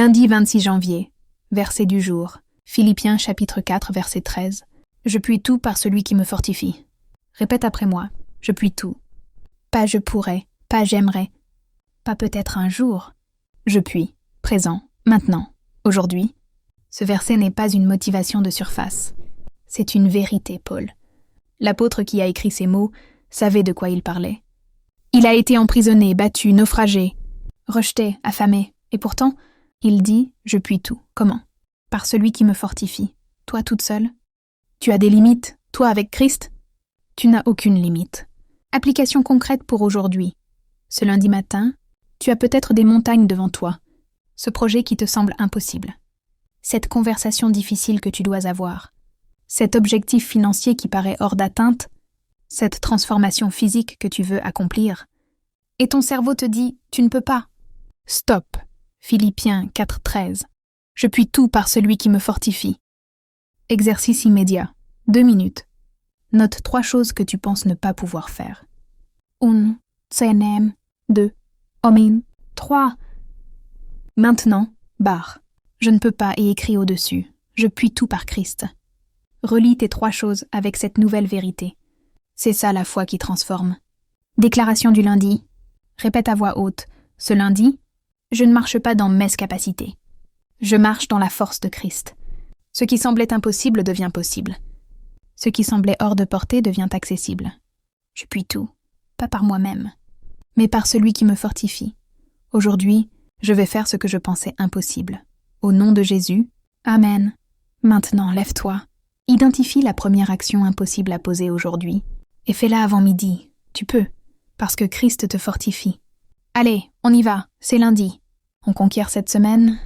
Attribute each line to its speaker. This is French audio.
Speaker 1: Lundi 26 janvier, verset du jour, Philippiens chapitre 4, verset 13. Je puis tout par celui qui me fortifie. Répète après moi, je puis tout. Pas je pourrais, pas j'aimerais, pas peut-être un jour. Je puis, présent, maintenant, aujourd'hui. Ce verset n'est pas une motivation de surface. C'est une vérité, Paul. L'apôtre qui a écrit ces mots savait de quoi il parlait. Il a été emprisonné, battu, naufragé, rejeté, affamé, et pourtant, il dit « Je puis tout ». Comment ? Par celui qui me fortifie. Toi toute seule ? Tu as des limites, toi avec Christ ? Tu n'as aucune limite. Application concrète pour aujourd'hui. Ce lundi matin, tu as peut-être des montagnes devant toi. Ce projet qui te semble impossible. Cette conversation difficile que tu dois avoir. Cet objectif financier qui paraît hors d'atteinte. Cette transformation physique que tu veux accomplir. Et ton cerveau te dit « Tu ne peux pas ». Stop. Philippiens 4.13. Je puis tout par celui qui me fortifie. Exercice immédiat. 2 minutes. Note 3 choses que tu penses ne pas pouvoir faire. 1. CNM. 2. Omin. 3. Maintenant, barre. Je ne peux pas et écris au-dessus. Je puis tout par Christ. Relis tes 3 choses avec cette nouvelle vérité. C'est ça la foi qui transforme. Déclaration du lundi. Répète à voix haute. Ce lundi, je ne marche pas dans mes capacités. Je marche dans la force de Christ. Ce qui semblait impossible devient possible. Ce qui semblait hors de portée devient accessible. Je puis tout, pas par moi-même, mais par celui qui me fortifie. Aujourd'hui, je vais faire ce que je pensais impossible. Au nom de Jésus, Amen. Maintenant, lève-toi. Identifie la première action impossible à poser aujourd'hui et fais-la avant midi. Tu peux, parce que Christ te fortifie. Allez, on y va, c'est lundi. On conquiert cette semaine